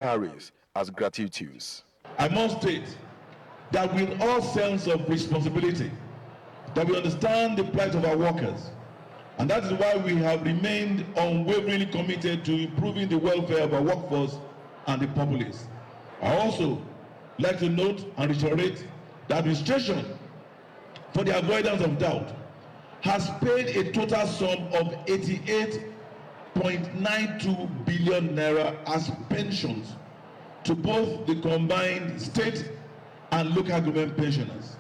carries as gratuitous. I must state that with all sense of responsibility, that we understand the plight of our workers, and that is why we have remained unwaveringly committed to improving the welfare of our workforce and the populace. I also like to note and reiterate that administration, for the avoidance of doubt, has paid a total sum of 88.92 billion naira as pensions to both the combined state and local government pensioners.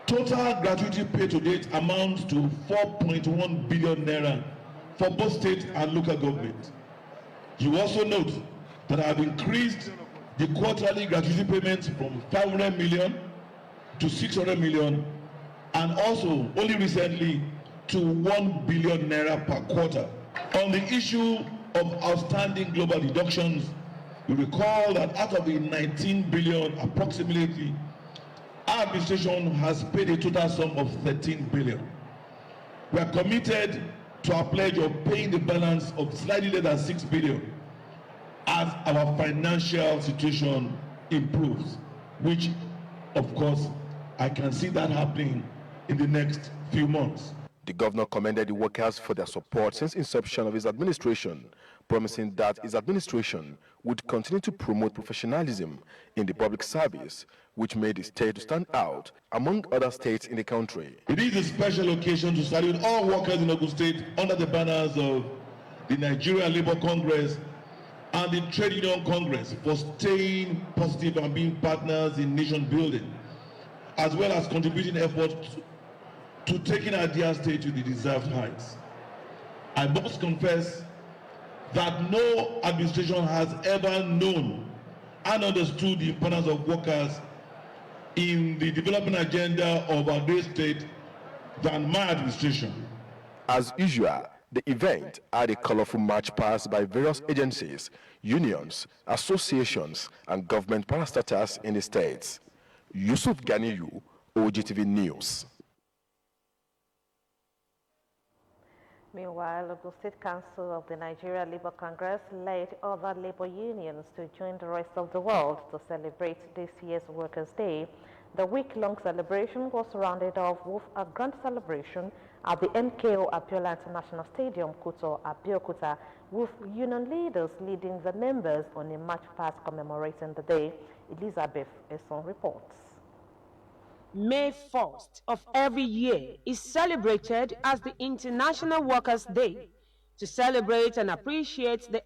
Total gratuity paid to date amounts to 4.1 billion naira for both state and local government. You also note that I have increased the quarterly gratuity payments from 500 million to 600 million, and also only recently to 1 billion naira per quarter. On the issue of outstanding global deductions, you recall that out of the 19 billion approximately, our administration has paid a total sum of 13 billion. We are committed to our pledge of paying the balance of slightly less than 6 billion as our financial situation improves, which of course I can see that happening in the next few months. The governor commended the workers for their support since inception of his administration, promising that his administration would continue to promote professionalism in the public service, which made the state to stand out among other states in the country. It is a special occasion to salute all workers in Ogun State under the banners of the Nigeria Labour Congress and the Trade Union Congress for staying positive and being partners in nation building, as well as contributing efforts to taking our dear state to the deserved heights. I must confess that no administration has ever known and understood the importance of workers in the development agenda of our great state than my administration. As usual, the event had a colorful march past by various agencies, unions, associations, and government parastatals in the states. Yusuf Ganiyu, OGTV News. Meanwhile, the State Council of the Nigeria Labour Congress led other labor unions to join the rest of the world to celebrate this year's Workers' Day. The week-long celebration was rounded off with a grand celebration at the MKO Abiola International Stadium, Kuto, Abeokuta, with union leaders leading the members on a march past commemorating the day. Elizabeth Esson reports. May 1st of every year is celebrated as the International Workers' Day to celebrate and appreciate the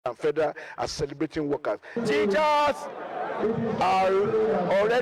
and federal are celebrating workers. Teachers are already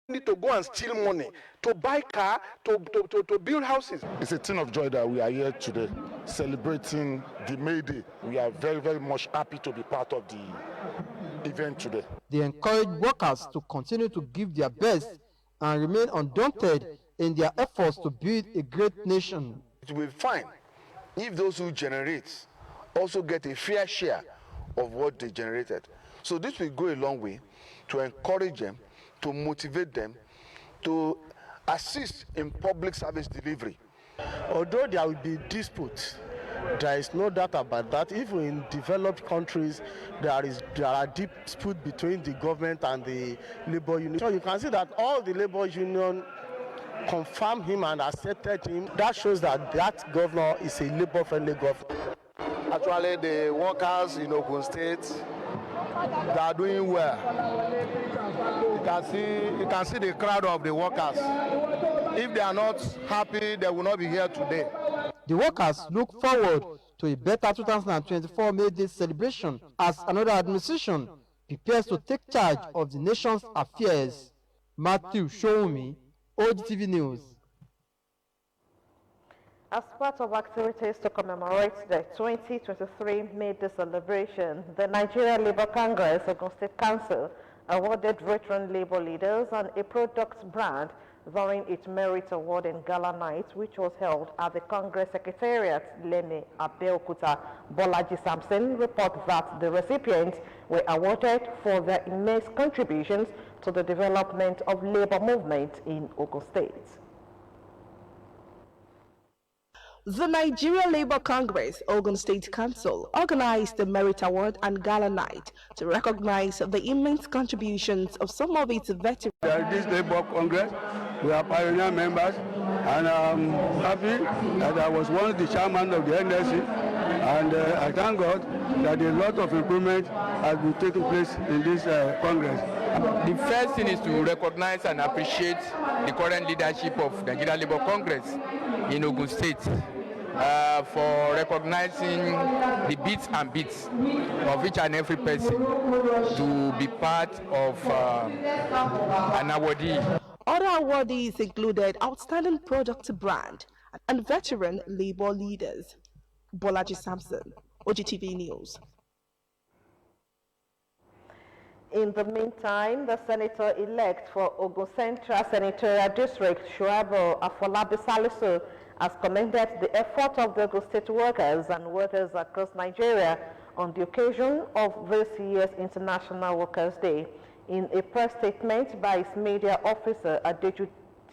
need to go and steal money to buy car, to build houses. It's a thing of joy that we are here today celebrating the May Day. We are very, very much happy to be part of the event today. They encourage workers to continue to give their best and remain undaunted in their efforts to build a great nation. It will be fine if those who generate also get a fair share of what they generated. So this will go a long way to encourage them, to motivate them, to assist in public service delivery. Although there will be disputes, there is no doubt about that. Even in developed countries, there are disputes between the government and the labor union. So you can see that all the labor union confirmed him and accepted him. That shows that that governor is a labor-friendly governor. Actually, the workers in Ogun State, they are doing well. You can see the crowd of the workers. If they are not happy, they will not be here today. The workers look forward to a better 2024 May Day celebration as another administration prepares to take charge of the nation's affairs. Matthew Showumi, OGTV News. As part of activities to commemorate the 2023 May Day celebration, the Nigeria Labour Congress Ogun State Council awarded veteran labor leaders and a products brand during its Merit Award and Gala Night, which was held at the Congress Secretariat, Leme, Abeokuta. Bolaji Sampson reports that the recipients were awarded for their immense contributions to the development of labor movement in Ogun State. The Nigeria Labour Congress Ogun State Council organized the Merit Award and Gala Night to recognize the immense contributions of some of its veterans. This Labour Congress, we are pioneer members, and I'm happy that I was once the chairman of the NSC, and I thank God that a lot of improvement has been taking place in this Congress. The first thing is to recognize and appreciate the current leadership of the Nigeria Labour Congress in Ogun State for recognizing the bits and bits of each and every person to be part of an awardee. Other awardees included Outstanding Product Brand and Veteran Labor Leaders. Bolaji Sampson, OGTV News. In the meantime, the senator-elect for Ogun Central Senatorial District, Shuaibu Afolabi Salisu, has commended the effort of the Ogun State workers and workers across Nigeria on the occasion of this year's International Workers' Day. In a press statement by his media officer, Adetunji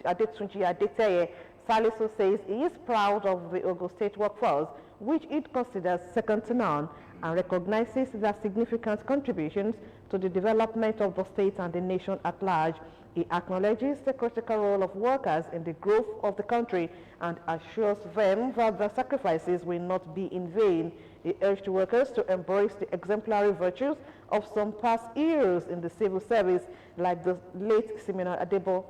Adeteye, Salisu says he is proud of the Ogun State workforce, which it considers second to none, and recognizes their significant contributions to the development of the state and the nation at large. He acknowledges the critical role of workers in the growth of the country and assures them that their sacrifices will not be in vain. He urged workers to embrace the exemplary virtues of some past heroes in the civil service, like the late Simina Adebo,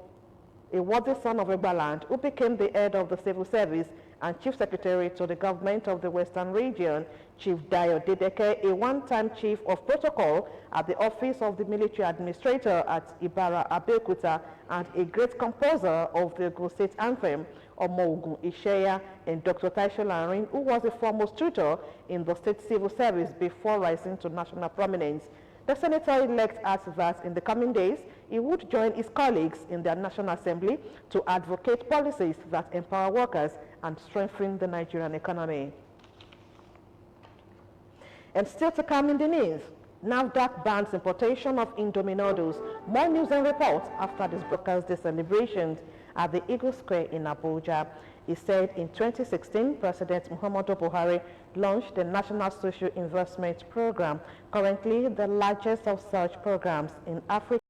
a worthy son of Egbaland, who became the head of the civil service and chief secretary to the government of the Western region, Chief Dayo Dedeke, a one-time chief of protocol at the office of the military administrator at Ibara Abeokuta, and a great composer of the Ogun State anthem, Omogun Isheya, and Dr. Taisho Larin, who was a foremost tutor in the state civil service before rising to national prominence. The senator-elect adds that in the coming days, he would join his colleagues in the National Assembly to advocate policies that empower workers and strengthen the Nigerian economy. And still to come in the news, NAFDAC bans importation of Indomie noodles. More news and reports after this Brokers' Day celebrations. at the Eagle Square in Abuja. He said in 2016, President Muhammadu Buhari launched the National Social Investment Program, currently the largest of such programs in Africa.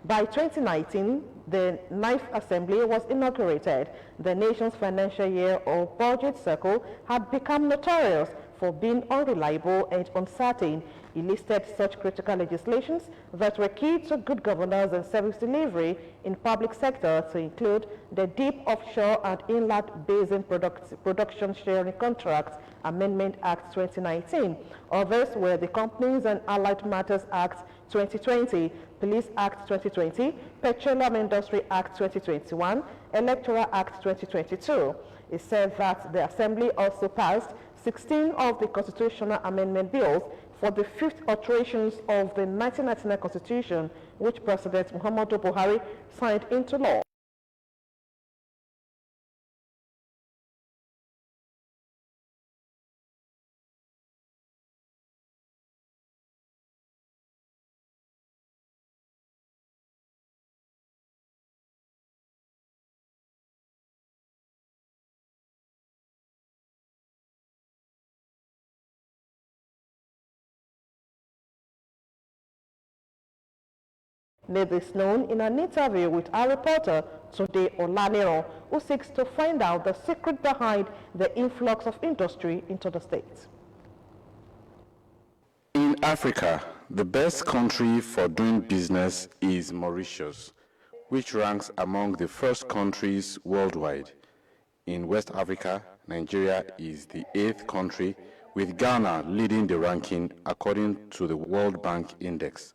By 2019, the 9th Assembly was inaugurated. The nation's financial year or budget cycle had become notorious for being unreliable and uncertain. He listed such critical legislations that were key to good governance and service delivery in public sector to include the Deep Offshore and Inland Basin Production Sharing Contracts Amendment Act 2019. Others were the Companies and Allied Matters Act 2020, Police Act 2020, Petroleum Industry Act 2021, Electoral Act 2022. It said that the Assembly also passed 16 of the constitutional amendment bills for the 5th alterations of the 1999 Constitution, which President Muhammadu Buhari signed into law. Made this known in an interview with our reporter Tunde Olaniro, who seeks to find out the secret behind the influx of industry into the state. In Africa, the best country for doing business is Mauritius, which ranks among the first countries worldwide. In West Africa, Nigeria is the 8th country, with Ghana leading the ranking according to the World Bank Index.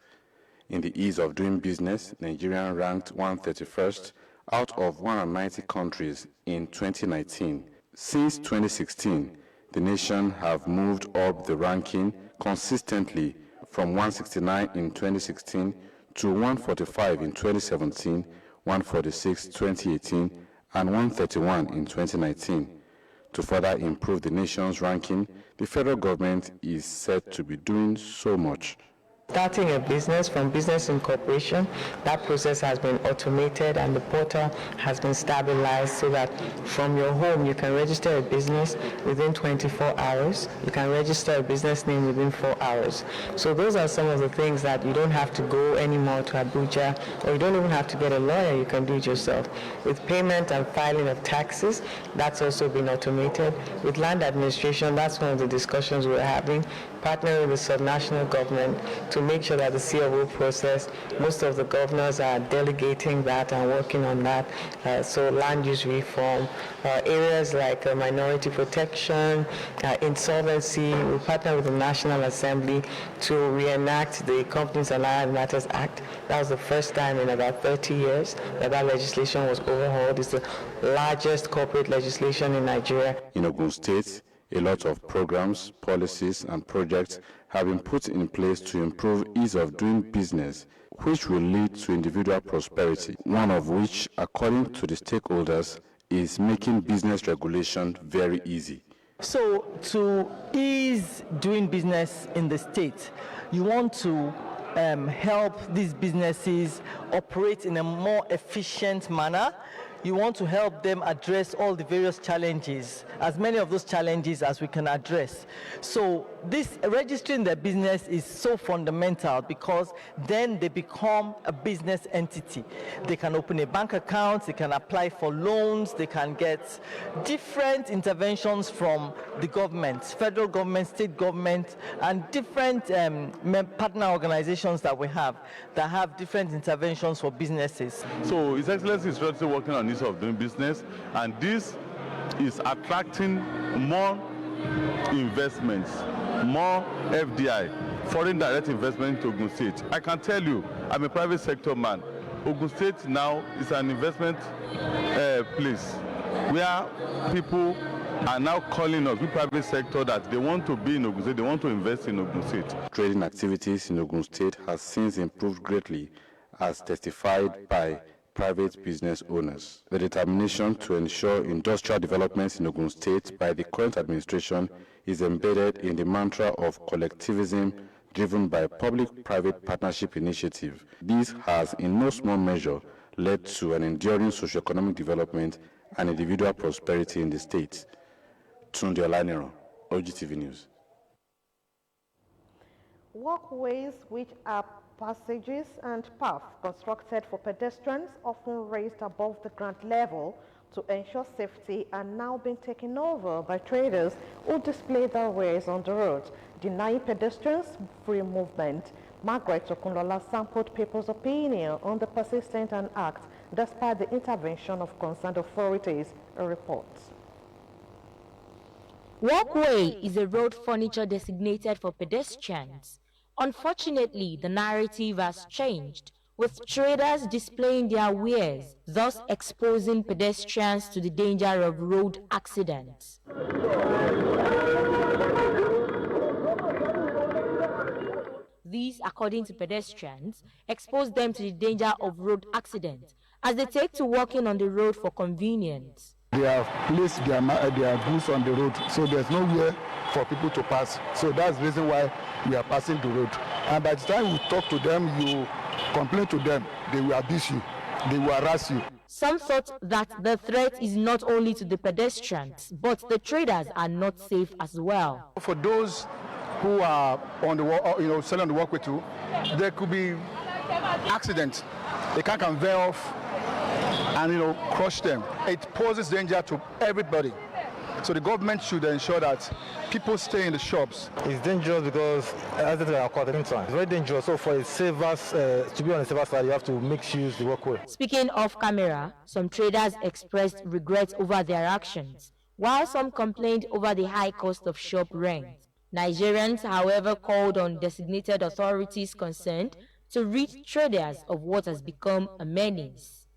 In the ease of doing business, Nigeria ranked 131st out of 190 countries in 2019. Since 2016, the nation have moved up the ranking consistently from 169 in 2016 to 145 in 2017, 146 2018, and 131 in 2019. To further improve the nation's ranking, the federal government is said to be doing so much. Starting a business from business incorporation, that process has been automated and the portal has been stabilized so that from your home you can register a business within 24 hours. You can register a business name within 4 hours. So those are some of the things that you don't have to go anymore to Abuja, or you don't even have to get a lawyer, you can do it yourself. With payment and filing of taxes, that's also been automated. With land administration, that's one of the discussions we're having, partnering with the subnational government to make sure that the CFO process, most of the governors are delegating that and working on that. So land use reform, areas like minority protection, insolvency. We partner with the National Assembly to reenact the Companies and Allied Matters Act. That was the first time in about 30 years that legislation was overhauled. It's the largest corporate legislation in Nigeria. In Ogun State, a lot of programs, policies, and projects have been put in place to improve ease of doing business, which will lead to individual prosperity, one of which, according to the stakeholders, is making business regulation very easy. So to ease doing business in the state, you want to help these businesses operate in a more efficient manner. You want to help them address all the various challenges, as many of those challenges as we can address. So this registering their business is so fundamental, because then they become a business entity. They can open a bank account, they can apply for loans, they can get different interventions from the government, federal government, state government, and different partner organizations that we have that have different interventions for businesses. So His Excellency is currently working on this of doing business, and this is attracting more investments, more FDI, foreign direct investment into Ogun State. I can tell you, I'm a private sector man. Ogun State now is an investment place where people are now calling us, the private sector, that they want to be in Ogun State, they want to invest in Ogun State. Trading activities in Ogun State has since improved greatly, as testified by private business owners. The determination to ensure industrial development in Ogun State by the current administration is embedded in the mantra of collectivism driven by public-private partnership initiative. This has in no small measure led to an enduring socio-economic development and individual prosperity in the state. Tunde Olaniro, OGTV News. Walkways, which are passages and paths constructed for pedestrians, often raised above the ground level to ensure safety, are now being taken over by traders who display their wares on the road, denying pedestrians free movement. Margaret Okunlola sampled people's opinion on the persistent act despite the intervention of concerned authorities. A report. Walkway is a road furniture designated for pedestrians. Unfortunately, the narrative has changed, with traders displaying their wares, thus exposing pedestrians to the danger of road accidents. These, according to pedestrians, expose them to the danger of road accidents as they take to walking on the road for convenience. They have placed their goods on the road, so there's nowhere for people to pass. So that's the reason why we are passing the road. And by the time we talk to them, you complain to them, they will abuse you, they will harass you. Some thought that the threat is not only to the pedestrians, but the traders are not safe as well. For those who are on the selling on the walkway too, there could be accidents. They can veer off and crush them. It poses danger to everybody. So the government should ensure that people stay in the shops. It's dangerous because accidents are occurring at any time. It's very dangerous. So for a safer, to be on the safer side, you have to make sure you use the walkway. Speaking off camera, some traders expressed regret over their actions, while some complained over the high cost of shop rent. Nigerians, however, called on designated authorities concerned to rid traders of what has become a menace.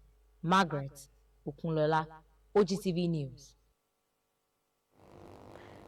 Margaret Okunlola, OGTV News.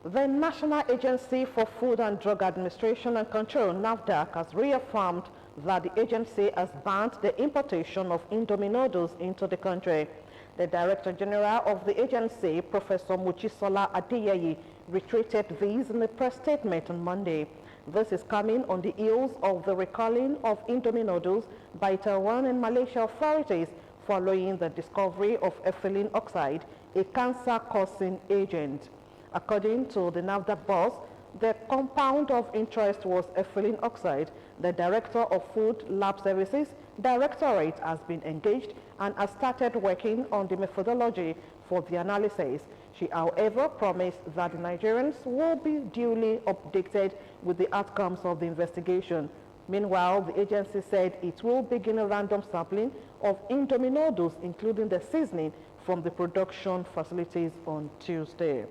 The National Agency for Food and Drug Administration and Control, NAFDAC, has reaffirmed that the agency has banned the importation of Indomie noodles into the country. The Director General of the agency, Professor Muchisola Adeyeye, reiterated this in a press statement on Monday. This is coming on the heels of the recalling of Indomie noodles by Taiwan and Malaysia authorities following the discovery of ethylene oxide, a cancer-causing agent. According to the NAFDAC boss, the compound of interest was ethylene oxide. The Director of Food Lab Services Directorate has been engaged and has started working on the methodology for the analysis. She, however, promised that the Nigerians will be duly updated with the outcomes of the investigation. Meanwhile, the agency said it will begin a random sampling of Indomie noodles, including the seasoning, from the production facilities on Tuesday.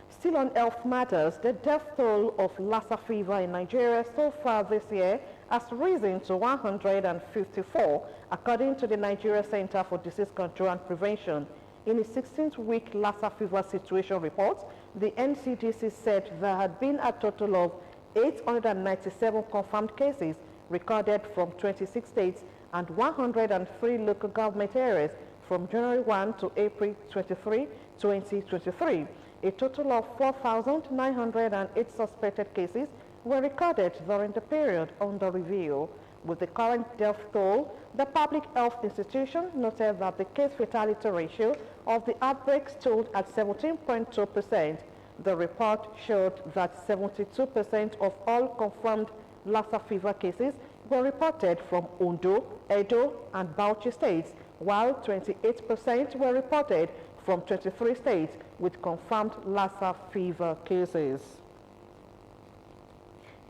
Still on health matters, the death toll of Lassa fever in Nigeria so far this year has risen to 154, according to the Nigeria Center for Disease Control and Prevention. In a 16th-week Lassa fever situation report, the NCDC said there had been a total of 897 confirmed cases recorded from 26 states and 103 local government areas from January 1 to April 23, 2023. A total of 4,908 suspected cases were recorded during the period under review. With the current death toll, the public health institution noted that the case fatality ratio of the outbreak stood at 17.2%. The report showed that 72% of all confirmed Lassa fever cases were reported from Ondo, Edo, and Bauchi states, while 28% were reported from 23 states with confirmed Lassa fever cases.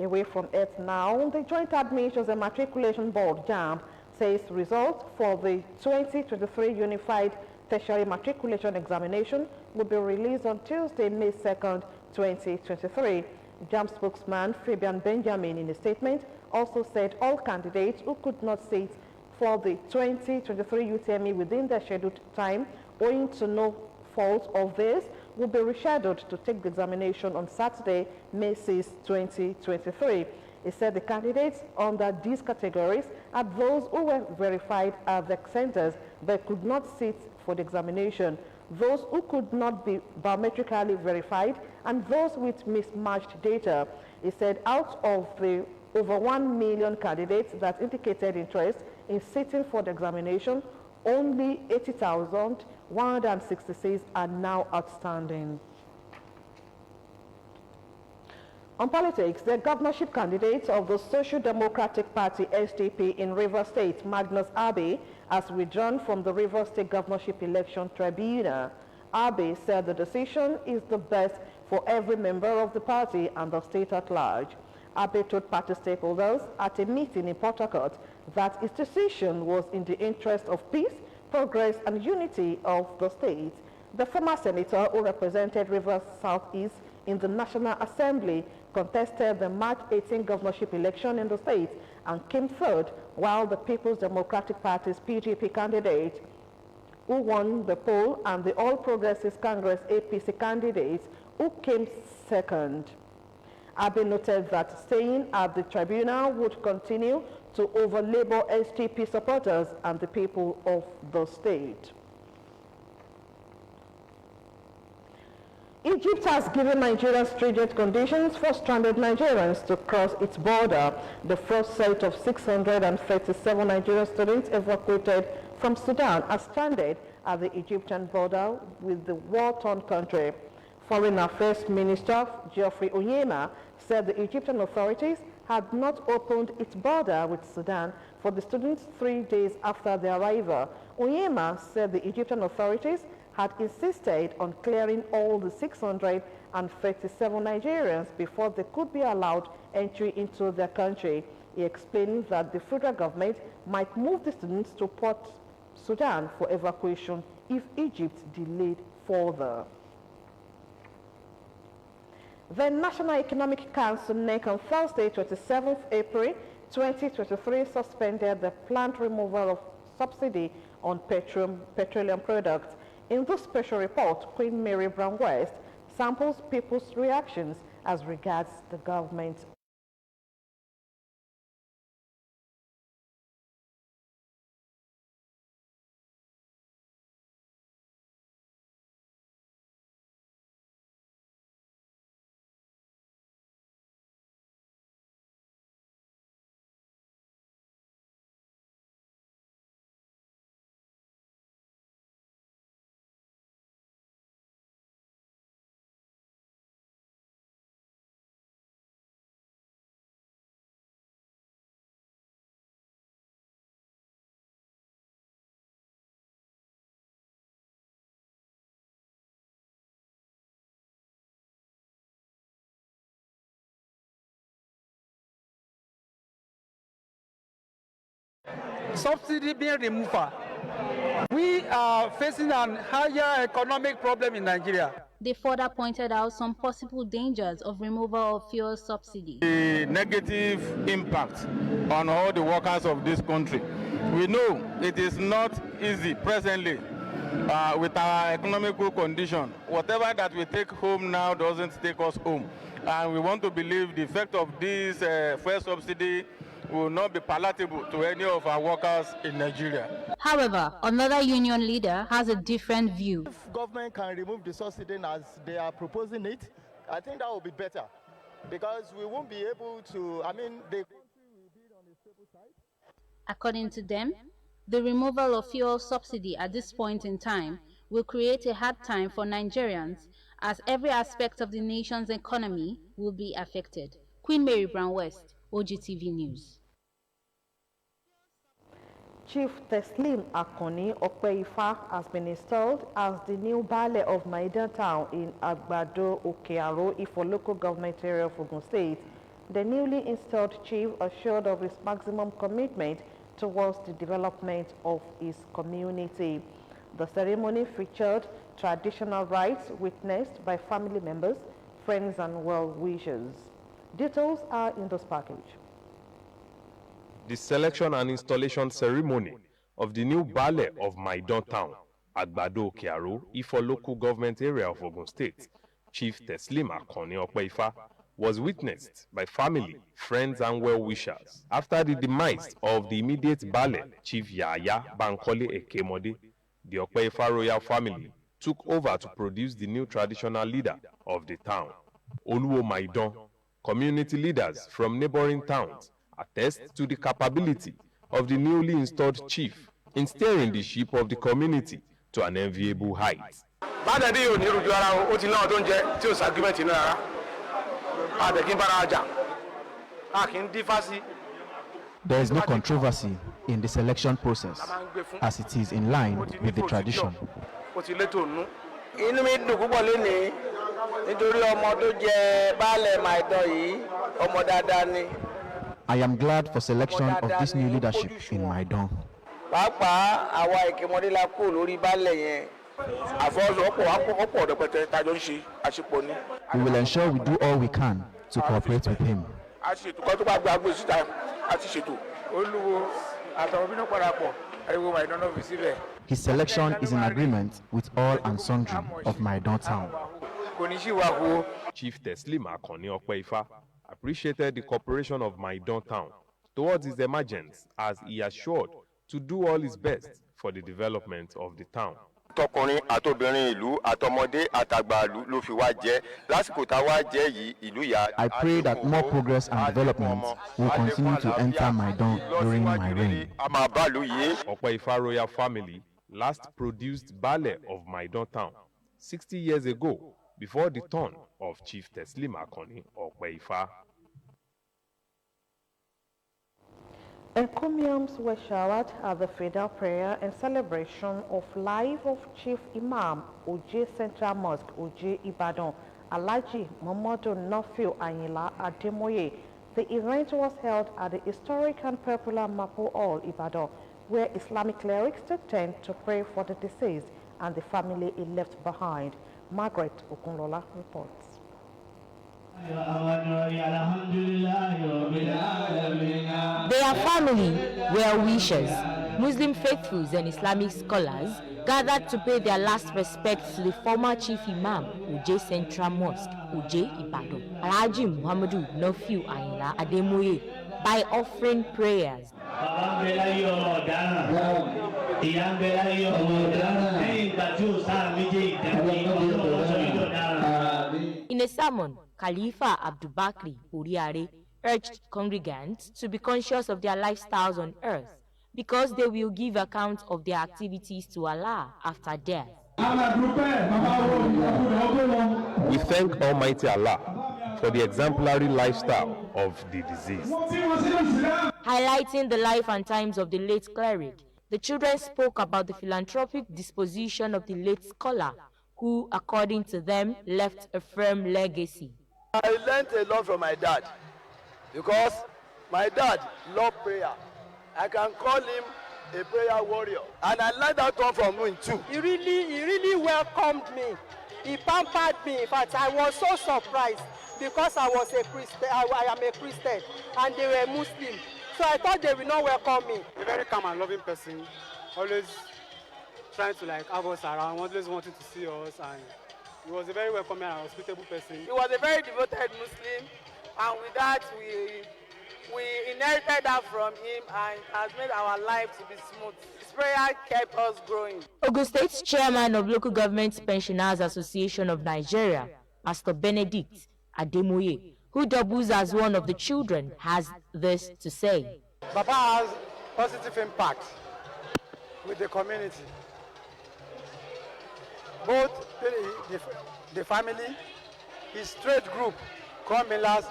Away from it now, the Joint Admissions and Matriculation Board, JAMB, says results for the 2023 Unified Tertiary Matriculation Examination will be released on Tuesday, May 2nd, 2023. JAMB spokesman Fabian Benjamin, in a statement, also said all candidates who could not sit for the 2023 UTME within their scheduled time, owing to no fault of theirs, will be rescheduled to take the examination on Saturday, May 6, 2023. He said the candidates under these categories are those who were verified at the centers but could not sit for the examination, those who could not be biometrically verified, and those with mismatched data. He said out of the over 1 million candidates that indicated interest in sitting for the examination, only 80,166 are now outstanding. On politics, the governorship candidate of the Social Democratic Party SDP in Rivers State, Magnus Abe, has withdrawn from the Rivers State governorship election tribunal. Abe said the decision is the best for every member of the party and the state at large. Abe told party stakeholders at a meeting in Port Harcourt that his decision was in the interest of peace, progress and unity of the state. The former senator who represented Rivers Southeast in the National Assembly contested the March 18 governorship election in the state and came third, while the People's Democratic Party's PDP candidate, who won the poll, and the All Progressives Congress APC candidate, who came second. Abe noted that staying at the tribunal would continue to over-label SDP supporters and the people of the state. Egypt has given Nigeria stringent conditions for stranded Nigerians to cross its border. The first set of 637 Nigerian students evacuated from Sudan are stranded at the Egyptian border with the war-torn country. Foreign Affairs Minister Geoffrey Onyema said the Egyptian authorities had not opened its border with Sudan for the students 3 days after their arrival. Onyema said the Egyptian authorities had insisted on clearing all the 637 Nigerians before they could be allowed entry into their country. He explained that the federal government might move the students to Port Sudan for evacuation if Egypt delayed further. The National Economic Council NEC on Thursday, 27th April 2023 suspended the planned removal of subsidy on petroleum products. In this special report, Queen Mary Brown West samples people's reactions as regards the government. Subsidy being removed. We are facing a higher economic problem in Nigeria. They further pointed out some possible dangers of removal of fuel subsidy. The negative impact on all the workers of this country. We know it is not easy presently with our economical condition. Whatever that we take home now doesn't take us home. And we want to believe the effect of this fuel subsidy will not be palatable to any of our workers in Nigeria. However, another union leader has a different view. If government can remove the subsidy as they are proposing it, I think that will be better, because we won't be able to, the country will be on a stable side. According to them, the removal of fuel subsidy at this point in time will create a hard time for Nigerians, as every aspect of the nation's economy will be affected. Queen Mary Brown West, OGTV News. Chief Teslim Akoni Okpeifa has been installed as the new Baale of Maida town in Abeokuta, Ifo local government area of Ogun State. The newly installed chief assured of his maximum commitment towards the development of his community. The ceremony featured traditional rites witnessed by family members, friends and well-wishers. Details are in this package. The selection and installation ceremony of the new Baale of Maida town, Abeokuta, Ifo local government area of Ogun State, Chief Teslim Akoni Okpeifa, was witnessed by family, friends and well-wishers. After the demise of the immediate Baale, Chief Yaya Bankole Ekemode, the Okpeifa royal family took over to produce the new traditional leader of the town, Oluwo Maidan, Community leaders from neighboring towns attest to the capability of the newly installed chief in steering the ship of the community to an enviable height. There is no controversy in the selection process, as it is in line with the tradition. I am glad for selection of this new leadership in Maidan. We will ensure we do all we can to cooperate with him. His selection is in agreement with all and sundry of Maidan town. Chief Teslim Akoni Okpeifa appreciated the cooperation of Maidan town towards his emergence, as he assured to do all his best for the development of the town. I pray that more progress and development will continue to enter Maidan during my reign. Okpeifa royal family last produced Bale of Maidan town 60 years ago, before the turn of Chief Teslim Akoni Okpeifa. Encomiums were showered at the Fidel prayer and celebration of life of Chief Imam OG Central Mosque, OG Ibadan, Alhaji Momodu Nofio Anyila Ademoye. The event was held at the historic and popular Mapo Hall, Ibadan, where Islamic clerics took turn to pray for the deceased and the family he left behind. Margaret Okunlola reports. Their family, well-wishers, Muslim faithfuls and Islamic scholars gathered to pay their last respects to the former Chief Imam, OJ Central Mosque, OJ Ibadan, Alhaji Muhammadu Nofio Anyila Ademoye, by offering prayers. In a sermon, Khalifa Abdubakri Uriare urged congregants to be conscious of their lifestyles on earth, because they will give account of their activities to Allah after death. We thank Almighty Allah for the exemplary lifestyle of the deceased. Highlighting the life and times of the late cleric, the children spoke about the philanthropic disposition of the late scholar, who, according to them, left a firm legacy. I learned a lot from my dad, because my dad loved prayer. I can call him a prayer warrior, and I learned that one from him too. He really welcomed me. He pampered me. In fact, I was so surprised, because I was a Christian. I am a Christian, and they were Muslim. So I thought they will not welcome me. A very calm and loving person, always trying to have us around, always wanting to see us, and he was a very welcoming and hospitable person. He was a very devoted Muslim, and with that we inherited that from him, and it has made our life to be smooth. His prayer kept us growing. Ogun State's chairman of Local Government Pensioners Association of Nigeria, Pastor Benedict Ademoye, who doubles as one of the children, has this to say. Papa has positive impact with the community. Both the family, his trade group, Corn Millers,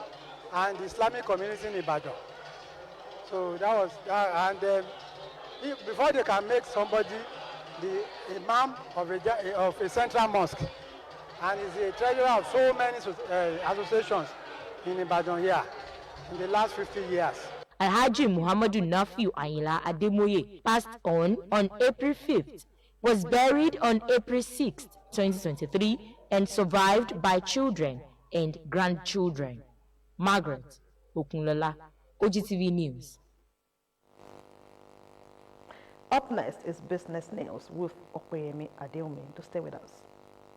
and the Islamic community in Ibadan. So that was, and before they can make somebody the imam of a central mosque, and is a treasurer of so many associations in Ibadan here in the last 50 years. Alhaji Muhammadu Nofio Anyila Ademoye passed on April 5th, was buried on April 6th, 2023, and survived by children and grandchildren. Margaret Okunlola, OGTV News. Up next is Business News with Okoyemi Adeomi. To stay with us.